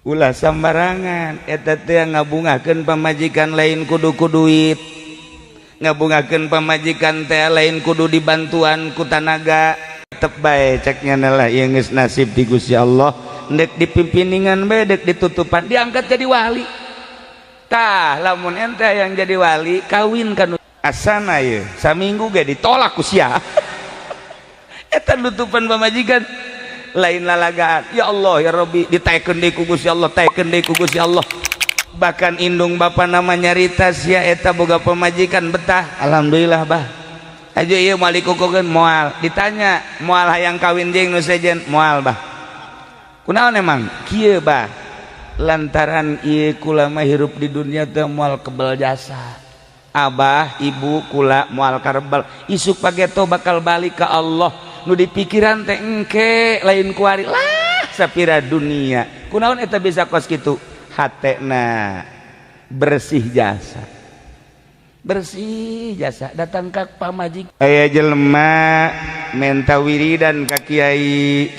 ulah sambarangan eta teh ngabungakeun pamajikan lain kudu ku duit, ngabungakeun pamajikan teh lain kudu dibantuan ku tanaga. Tetep bae ceknya lah ieu geus nasib di Gusti Allah, dek dipimpiningan bae dek ditutupan diangkat jadi wali. Tah lamun ente yang jadi wali kawin kan asana ye saminggu ge ditolak ku sia. Eta nutupan pamajikan lain lalagaan. Ya Allah ya Rabbi ditaekeun deui ku Gusti Allah, taekeun deui ku Gusti Allah. Bahkan indung bapa nama nyarita sia eta boga pamajikan betah. Alhamdulillah bah. Aja ieu moal dikukukeun moal. Ditanya moal hayang kawin jeung nu sejen moal bah. Kunaon emang? Kieu bah. Lantaran ieu kula mah hirup di dunia teh moal kebal jasa. Abah ibu kula moal karebal isuk pageto bakal balik ke Allah. Nu dipikiran teh engke lain kuari lah sapira dunia. Kunaon eta bisa kos kitu? Hatena bersih jasa. Bersih jasa datang ka pamajik. Aya jelema menta wiridan ka kiai.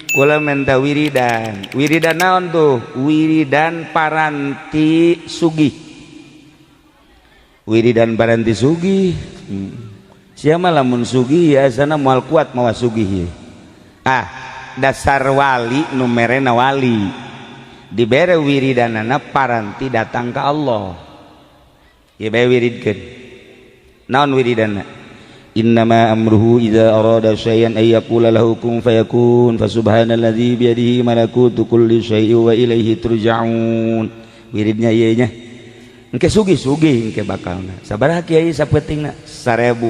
Kula menta wiridan. Wiridan naon tuh? Wiridan paranti sugih. Wiridan paranti sugih. Siapa lamun sugih ya sana moal kuat mawa sugih. Dasar wali numerena wali. Dibere wiridanana paranti datang ke Allah. Ya bae wiridkeun. Naon wiridana? Innama amruhu idza arada syai'an ay yaqula lahu kun fayakun fasubhanalladzi biyadihi malakutu kulli syai'in wa ilaihi turja'un. Wiridnya ieu nya. Engke sugih-sugih engke bakalna. Sabaraha kiai sapetingna? 1000.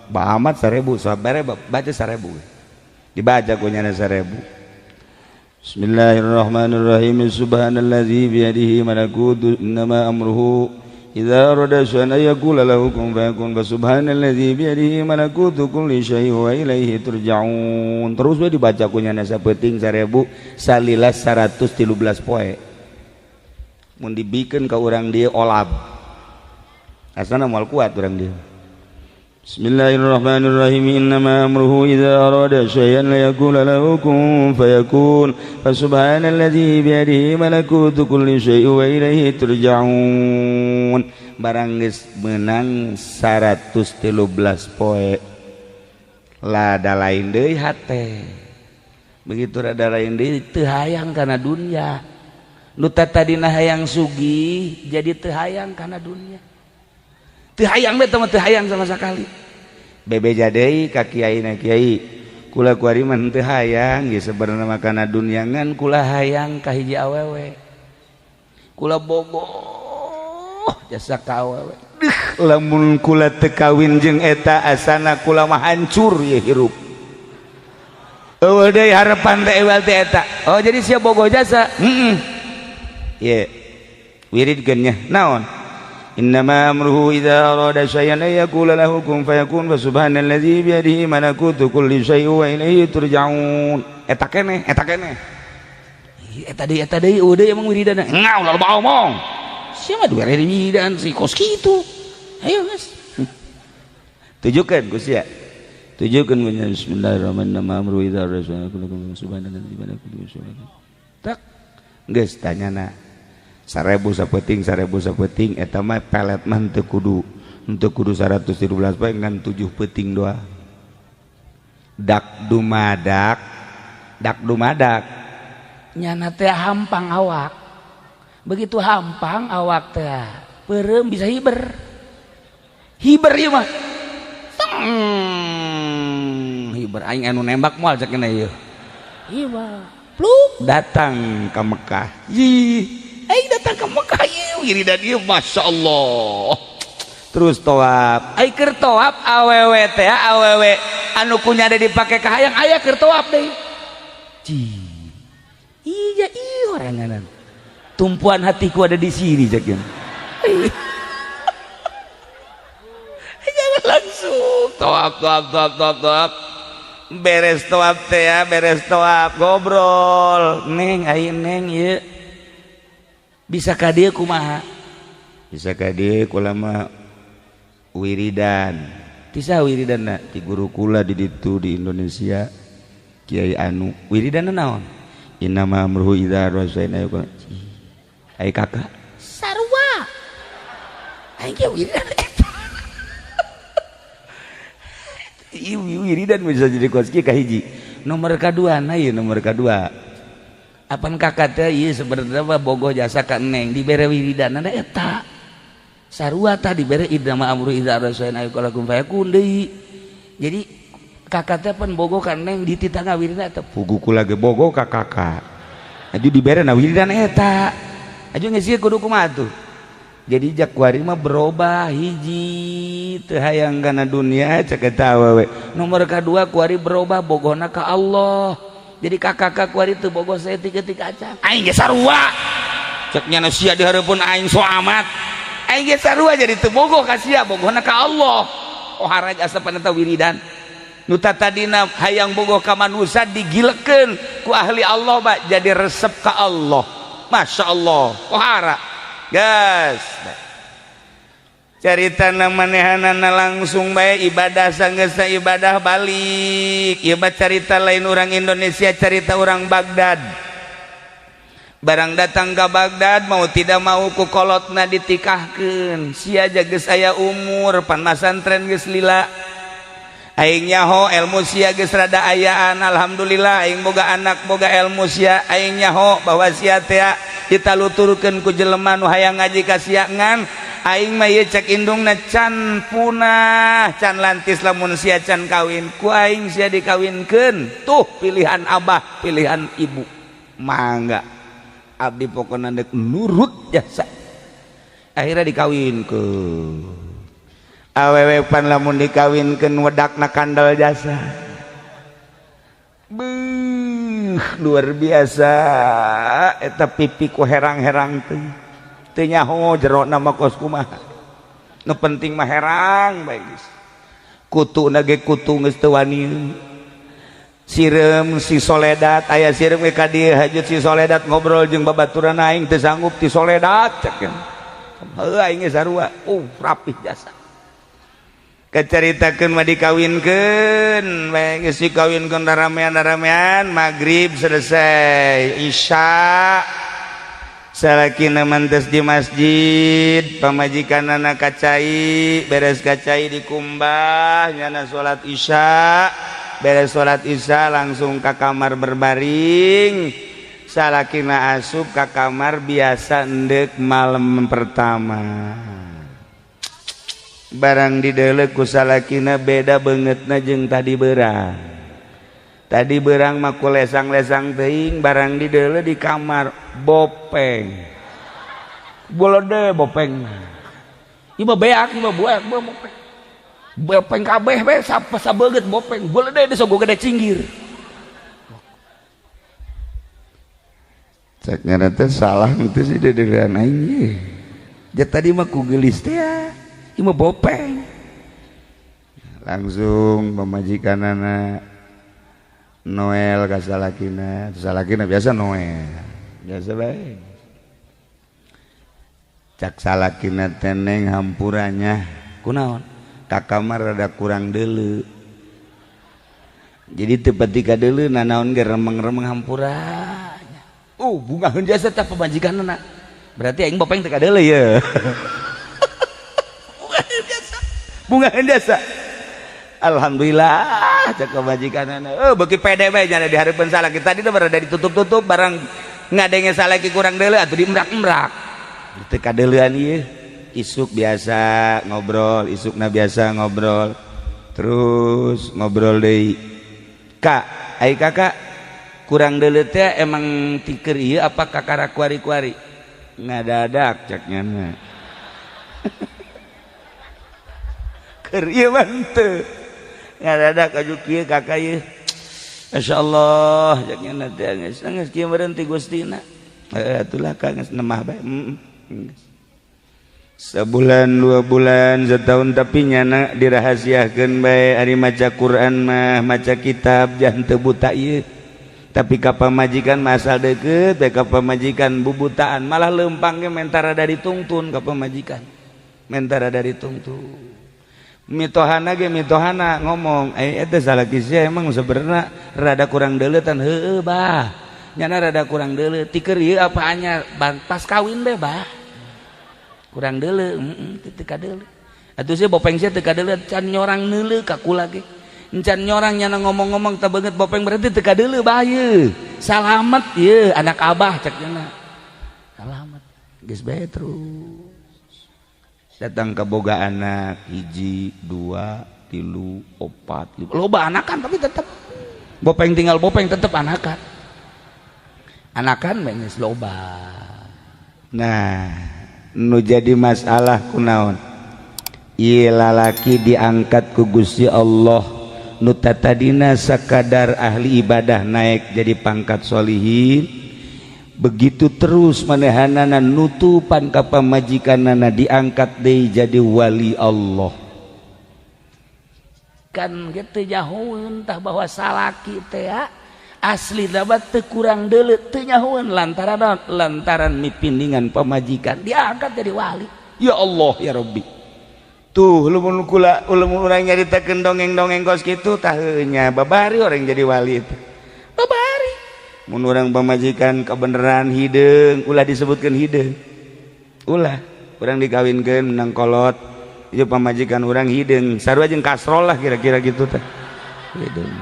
Bah amat 1000 sabare baca 1000. Dibaca kunyana 1000. Bismillahirrahmanirrahim. Subhanalladzi biyadihi malakutu innama amruhu idza arada syai'an yaqula lahu kun fayakun subhanalladzi biyadihi malakutu kulli syai'in wa ilaihi turja'un. Terus we dibaca kunyana sapeting 1000 salilas 113 poe. Mun dibikeun ka urang dieu olab. Asana moal kuat urang dieu. Bismillahirrahmanirrahim. Innama amruhu idza arada syai'an yaqula lahu kun fayakun fasubhanalladzi biyadihi malakutu kulli syai'in wa ilaihi turja'un. Barang geus meunang 113 poe lada lain deui hate. Begitu rada lain deui teu hayang kana dunya. Nu tadina hayang sugih jadi teu hayang kana dunia. Teu hayang teh teu hayang sama sakali. Bebeja deui ka kiaina kiai. Kula kuari mah teu hayang ge sabarna mah kana dunia ngan kula hayang ka hiji awewe. Kula bogoh jasa ka awewe. Lamun kula teu kawin jeung eta asana kula mah hancur ye hirup. Eueuh deui harapan teh ewal teh eta. Oh jadi sia bogoh jasa. Ya wiridkeun nya naon innama amruhu idza arada syai'an yaqula lahu kun fayakun fasubhanalladzi biyadihi malakutu kulli syai'in wa ilaihi turja'un. Eta keneh eta deui deui emang wiridana ngau loba omong sia mah dua wiridan si kos kitu. Ayo geus tujukeun ku sia tujukeun nya bismillahirrahmanirrahim amruhu idza arada syai'an yaqula lahu subhanalladzi malakutu syai'in tak geus tanyana 1000 sapeting eta mah pelet mah teu kudu 113 poe ngan 7 peuting doang. Dak dumadak nyana teh hampang awak. Begitu hampang awak teh peureum bisa hiber ieu mah hiber aing anu nembak moal cek kena ieu mah pluk datang ke Mekah. Aing datang ke Mekah ieu wiridan ieu masyaallah. Terus tawaf. Ai keur tawaf awewe teh awewe anu kunyade dipake ka hayang aya keur tawaf deui. Iya oranganan. Tumpuan hatiku ada di sini cekeun. Jangan langsung tawaf. Beres tawaf teh beres tawaf ngobrol. Neng aing neng ieu bisa ka dieu kumaha? Bisa ka dieu kula mah wiridan. Tisa wiridanna ti guru kula di ditu di Indonesia Kiai Anu. Wiridanna naon? Innama amruhu idza arada syai'an yaqul. Ai kakak sarua aing ge wiridan eta ieu wiridan bisa jadi koski kahiji. Nomor kadua na ieu nomor kadua apan kakak teh ieu sebenarnya bogoh jasa ka neng dibere wiridan ada eta sarua tah dibere innama amruhu idza arada syai'an yaqul kum fayakun deui. Jadi kakak teh pan bogoh ka neng dititangga wiridan eta puguku lagi bogoh ka kakak aju dibere na wiridan eta aju ngeusi kudu kumaha tuh. Jadi jak kuari mah berubah hiji teu hayang kana dunia cek eta awewe. Nomor kadua kuari berubah bogohna ka Allah. Jadi kakak kuari teu bogoh saeutik-eutik acan. Aing ge sarua. Cek nya sia di hareupeun aing so amat. Aing ge sarua jadi teu bogoh ka sia bogohna ka Allah. Oh haraj asapan eta wiridan. Nu tadina hayang bogoh ka manusia digilekeun ku ahli Allah Pak jadi resep ka Allah. Masya Allah kohara gas cerita manehanana langsung bae ibadah sanggesa ibadah balik ieu cerita lain orang Indonesia cerita orang Baghdad barang datang ke Baghdad mau tidak mau ku kolotna ditikahkeun sia aja geus aya umur pan masantren geus lila aing nyaho ilmu sia geus rada ayaan alhamdulillah aing boga anak boga ilmu sia aing nyaho bahwa sia teh ditaluturkeun ku jelema nu hayang ngaji ka sia ngan aing mah ieu cek indungna can punah can lantis lamun sia can kawin ku aing sia dikawinkeun tuh pilihan abah pilihan ibu mangga abdi pokona deuk nurut jasa akhirnya dikawinkeun. Awewe pan lamun dikawinkeun wedakna kandal jasa beuh luar biasa eta pipi ku herang-herang teu nyaho jerona mah kos kumaha nu penting mah herang bae geus kutuna ge kutu geus teu wani sireum si Soledat aya sireum ge ka dieu hajut si Soledat ngobrol jeung babaturan aing teu sanggup ti Soledat cek heuh aing ge sarua rapih jasa keceritakeun mah dikawinkeun geus dikawinkeun ramean magrib selesai isya salakina mantes di masjid pamajikanana kacai beres kacai dikumbah nyana salat isya beres salat isya langsung ka kamar berbaring salakina asup ka kamar biasa endek malam pertama barang didelek ku salakina beda bangetna jeung tadi berang mah ku lesang-lesang teuing barang didelek di kamar bopeng bolode bopeng ieu mah beak ieu mah buak bopeng kabeh bae sabeugeut bopeng bolode deus sogo gede cinggir cek ngaran teh salah teh si dederan aing ye ja tadi mah ku geulis teh ieu mah bopeng langsung pamajikanana Noel ka salakina biasa Noel biasa bae cak salakina teneng hampurannya kunaon ka kamar rada kurang deuleu jadi teu pati ka deuleu nanaon ge remeng-remeng hampurannya bungaheun jasa tah pamajikanana berarti aing bopeng teu ka deuleu ye bungaheun jasa alhamdulillah cek majikanana beuki pede bae nya di hareupeun salaki tadi teh berada ditutup-tutup barang ngadenge salaki kurang deuleu atuh diemrak-emrak teu kadeuleuan ieu isuk biasa ngobrol isukna biasa ngobrol terus ngobrol deui kak ai kakak kurang deuleu teh emang tikeur ieu apa kakara kuari-kuari ngadadak ceknya mah keur ieu mah teu ngadadak aju kieu kakak ieu masyaallah ceknya teh geus kieu meureun ti Gustina atulah ka geus nemah bae sebulan 2 bulan setahun tapi nyana dirahasiakeun bae ari maca Quran mah maca kitab jangan teu buta ieu tapi ka pamajikan masal deukeut bae ka pamajikan bubutaan malah leumpang ge mentara dari tungtun ka pamajikan mentara dari tungtun mitohana ge mitohana ngomong eta salaki sia emang sebenarnya rada kurang deuleutan heueuh bah nyana rada kurang deuleu ti keur ieu apa anyar pas kawin be bah kurang deuleu teu kadeuleu atuh sih bopeng sia teu kadeuleu can nyorang neuleu ka kula ge can nyorang nyana ngomong-ngomong teu beungeut bopeng berarti teu kadeuleu bah ieu salamet ieu anak abah cek nyana salamet geus bae terus datang ke boga anak 1 2 3 4 5 loba anakan tapi tetep bopeng tinggal bopeng tetep anakan geus loba. Nah nu jadi masalah kunaon ieu lalaki diangkat ku Gusti Allah nu tadina sakadar ahli ibadah naik jadi pangkat sholihin begitu terus manehanana nutupan ka pamajikanana diangkat deui jadi wali Allah kan gitu nyahoeun tah bahwa salaki teh asli dapat teu kurang deuleu teu nyahoeun lantaran mipindingan pamajikan diangkat jadi wali. Ya Allah ya Rabbi tuh lamun urang nyaritakeun dongeng-dongeng kos kitu tah nya babari orang jadi wali itu babari mun urang pamajikan kebenaran hideung ulah disebutkeun hideung ulah urang dikawinkeun menang kolot ieu pamajikan urang hideung sarua jeung kasrol lah kira-kira gitu teh hideung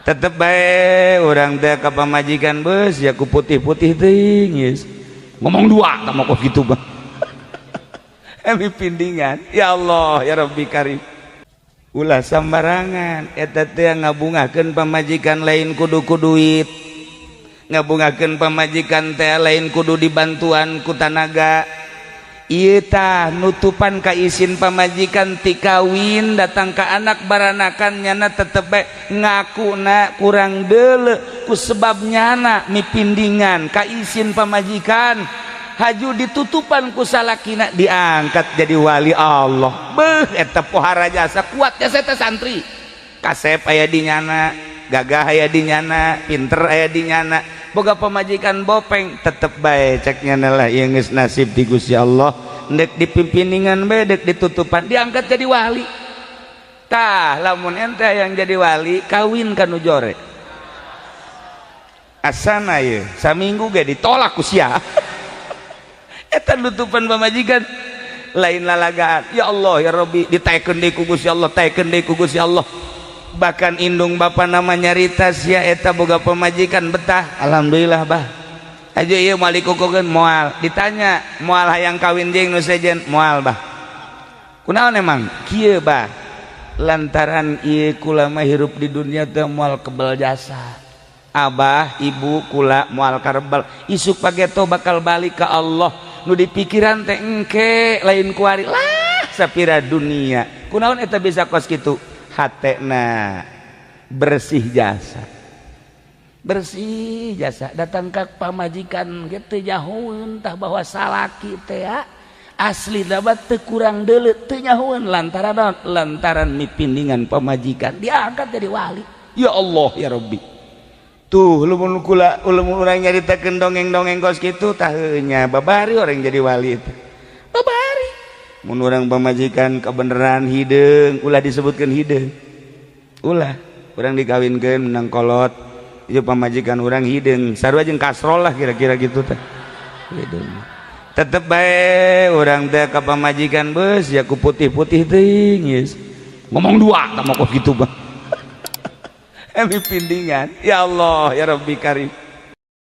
tetep bae urang teh ka pamajikan beus ya ku putih-putih teuing geus ngomong dua tah mah kitu bang emi pindingan ya Allah ya Rabbi karim ulah sambarangan eta teh ngabungakeun pamajikan lain kudu ku duit ngabungakeun pamajikan teh lain kudu dibantuan ku tanaga ieu tah nutupan ka isin pamajikan ti kawin datang ka anak baranakan nyana tetep bae ngakuna kurang deuleu ku sebab nyana mipindingan ka isin pamajikan haju ditutupan ku salakina diangkat jadi wali Allah beuh eta pohara jasa kuat jasa teh santri kasep aya di nyana gagah aya di nyana pinter aya di nyana boga pamajikan bopeng tetep bae cek nyana lah ieu geus nasib di Gusti Allah ndek dipimpiningan bae dek ditutupan diangkat jadi wali tah lamun ente yang jadi wali kawin ka nu jore asana ieu saminggu ge ditolak ku sia eta nutupan pamajikan lain lalagaan ya Allah ya Rabbi ditaekeun deui ku Gusti Allah taekeun deui ku Gusti Allah bahkan indung bapa nama nyarita sia eta boga pamajikan betah alhamdulillah bah aja ieu moal dikukukeun moal ditanya moal hayang kawin jeung nu sejen moal bah kunaon emang kieu bah lantaran ieu kula mah hirup di dunia teh moal kebal jasa abah ibu kula moal karebal isuk pageto bakal balik ka Allah nu dipikiran teh engke lain kuari lah sapira dunia kunaon eta bisa kos kitu hatena bersih jasa datang ka pamajikan gitu nyahoeun tah bahwa salaki teh asli dapat teu kurang deuleu teu nyahoeun lantaran mipindingan pamajikan diangkat jadi wali ya Allah ya Rabbi tuh lamun urang nyaritakeun dongeng-dongeng kos kitu tah nya babari orang jadi wali itu babari mun urang pamajikan kebenaran hideung ulah disebutkeun hideung ulah urang dikawinkeun menang kolot ieu pamajikan urang hideung sarua jeung kasrol lah kira-kira gitu teh hideung tetep bae urang teh ka pamajikan beus ya ku putih-putih teuing geus ngomong dua tah mah kitu bang emi pindingan ya Allah ya Rabbi karim